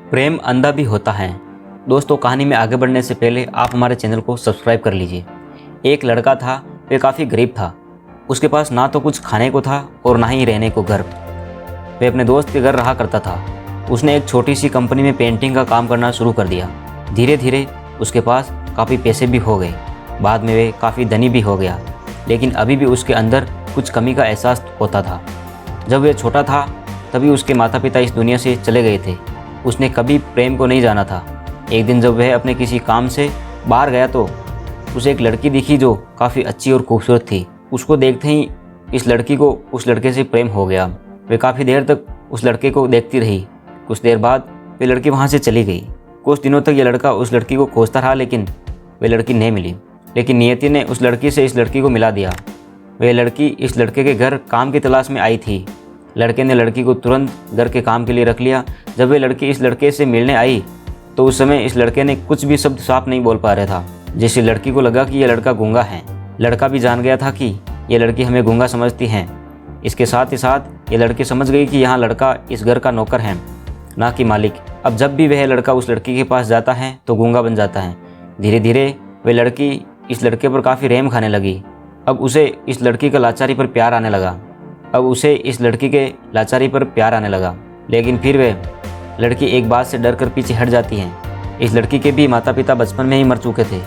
प्रेम अंधा भी होता है। दोस्तों, कहानी में आगे बढ़ने से पहले आप हमारे चैनल को सब्सक्राइब कर लीजिए। एक लड़का था, वह काफ़ी गरीब था। उसके पास ना तो कुछ खाने को था और ना ही रहने को घर। वह अपने दोस्त के घर रहा करता था। उसने एक छोटी सी कंपनी में पेंटिंग का काम करना शुरू कर दिया। धीरे धीरे उसके पास काफ़ी पैसे भी हो गए। बाद में वह काफ़ी धनी भी हो गया, लेकिन अभी भी उसके अंदर कुछ कमी का एहसास होता था। जब वह छोटा था तभी उसके माता पिता इस दुनिया से चले गए थे। उसने कभी प्रेम को नहीं जाना था। एक दिन जब वह अपने किसी काम से बाहर गया तो उसे एक लड़की दिखी जो काफ़ी अच्छी और खूबसूरत थी। उसको देखते ही इस लड़की को उस लड़के से प्रेम हो गया। वह काफ़ी देर तक उस लड़के को देखती रही। कुछ देर बाद वह लड़की वहाँ से चली गई। कुछ दिनों तक यह लड़का उस लड़की को खोजता रहा, लेकिन वह लड़की नहीं मिली। लेकिन नियति ने उस लड़की से इस लड़की को मिला दिया। वह लड़की इस लड़के के घर काम की तलाश में आई थी। लड़के ने लड़की को तुरंत घर के काम के लिए रख लिया। जब वह लड़की इस लड़के से मिलने आई तो उस समय इस लड़के ने कुछ भी शब्द साफ नहीं बोल पा रहा था, जिससे लड़की को लगा कि यह लड़का गूंगा है। लड़का भी जान गया था कि यह लड़की हमें गूंगा समझती है। इसके साथ ही साथ ये लड़की समझ गई कि यहाँ लड़का इस घर का नौकर है, ना कि मालिक। अब जब भी वह लड़का उस लड़की के पास जाता है तो गूंगा बन जाता है। धीरे धीरे वह लड़की इस लड़के पर काफ़ी रहम खाने लगी। अब उसे इस लड़की का लाचारी पर प्यार आने लगा। लेकिन फिर वह लड़की एक बात से डर कर पीछे हट जाती है। इस लड़की के भी माता पिता बचपन में ही मर चुके थे।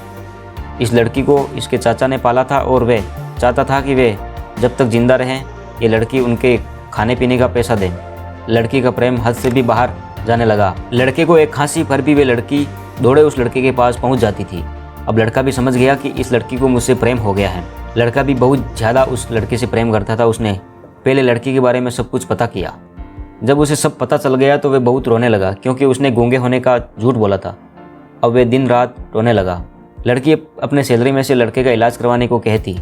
इस लड़की को इसके चाचा ने पाला था और वह चाहता था कि वे जब तक जिंदा रहें ये लड़की उनके खाने पीने का पैसा दे। लड़की का प्रेम हद से भी बाहर जाने लगा। लड़के को एक खांसी पर भी वे लड़की दौड़े उस लड़के के पास पहुंच जाती थी। अब लड़का भी समझ गया कि इस लड़की को मुझसे प्रेम हो गया है। लड़का भी बहुत ज़्यादा उस लड़के से प्रेम करता था। उसने पहले लड़की के बारे में सब कुछ पता किया। जब उसे सब पता चल गया तो वह बहुत रोने लगा, क्योंकि उसने गूंगे होने का झूठ बोला था। अब वह दिन रात रोने लगा। लड़की अपने सैलरी में से लड़के का इलाज करवाने को कहती।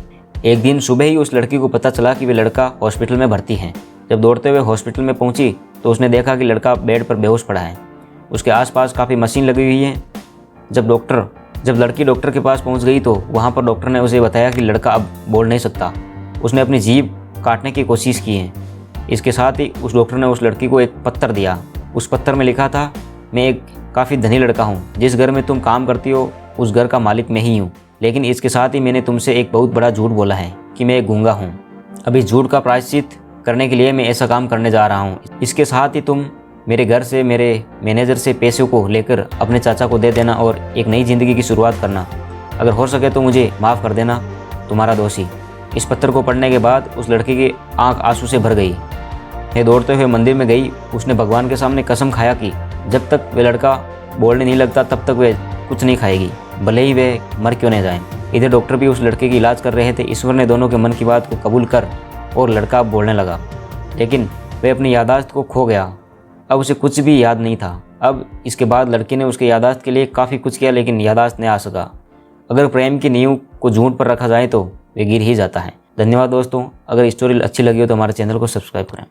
एक दिन सुबह ही उस लड़की को पता चला कि वह लड़का हॉस्पिटल में भर्ती है। जब दौड़ते हुए हॉस्पिटल में पहुंची तो उसने देखा कि लड़का बेड पर बेहोश पड़ा है। उसके आसपास काफ़ी मशीन लगी हुई है। जब लड़की डॉक्टर के पास पहुंच गई तो वहां पर डॉक्टर ने उसे बताया कि लड़का अब बोल नहीं सकता। उसने अपनी जीभ काटने की कोशिश की है। इसके साथ ही उस डॉक्टर ने उस लड़की को एक पत्र दिया। उस पत्र में लिखा था, मैं एक काफ़ी धनी लड़का हूँ। जिस घर में तुम काम करती हो उस घर का मालिक मैं ही हूँ। लेकिन इसके साथ ही मैंने तुमसे एक बहुत बड़ा झूठ बोला है कि मैं एक गूंगा हूँ। अब इस झूठ का प्रायश्चित करने के लिए मैं ऐसा काम करने जा रहा हूँ। इसके साथ ही तुम मेरे घर से, मेरे मैनेजर से पैसों को लेकर अपने चाचा को दे देना और एक नई ज़िंदगी की शुरुआत करना। अगर हो सके तो मुझे माफ़ कर देना, तुम्हारा दोषी। इस पत्र को पढ़ने के बाद उस लड़की की आंख आंसू से भर गई। वह दौड़ते हुए मंदिर में गई। उसने भगवान के सामने कसम खाया कि जब तक वह लड़का बोलने नहीं लगता तब तक वह कुछ नहीं खाएगी, भले ही वह मर क्यों न जाए। इधर डॉक्टर भी उस लड़के की इलाज कर रहे थे। ईश्वर ने दोनों के मन की बात को कबूल कर और लड़का बोलने लगा, लेकिन वह अपनी याददाश्त को खो गया। अब उसे कुछ भी याद नहीं था। अब इसके बाद लड़की ने उसके याददाश्त के लिए काफ़ी कुछ किया, लेकिन याददाश्त नहीं आ सका। अगर प्रेम की नींव को झूठ पर रखा जाए तो वे गिर ही जाता है। धन्यवाद दोस्तों। अगर स्टोरी अच्छी लगी हो तो हमारे चैनल को सब्सक्राइब करें।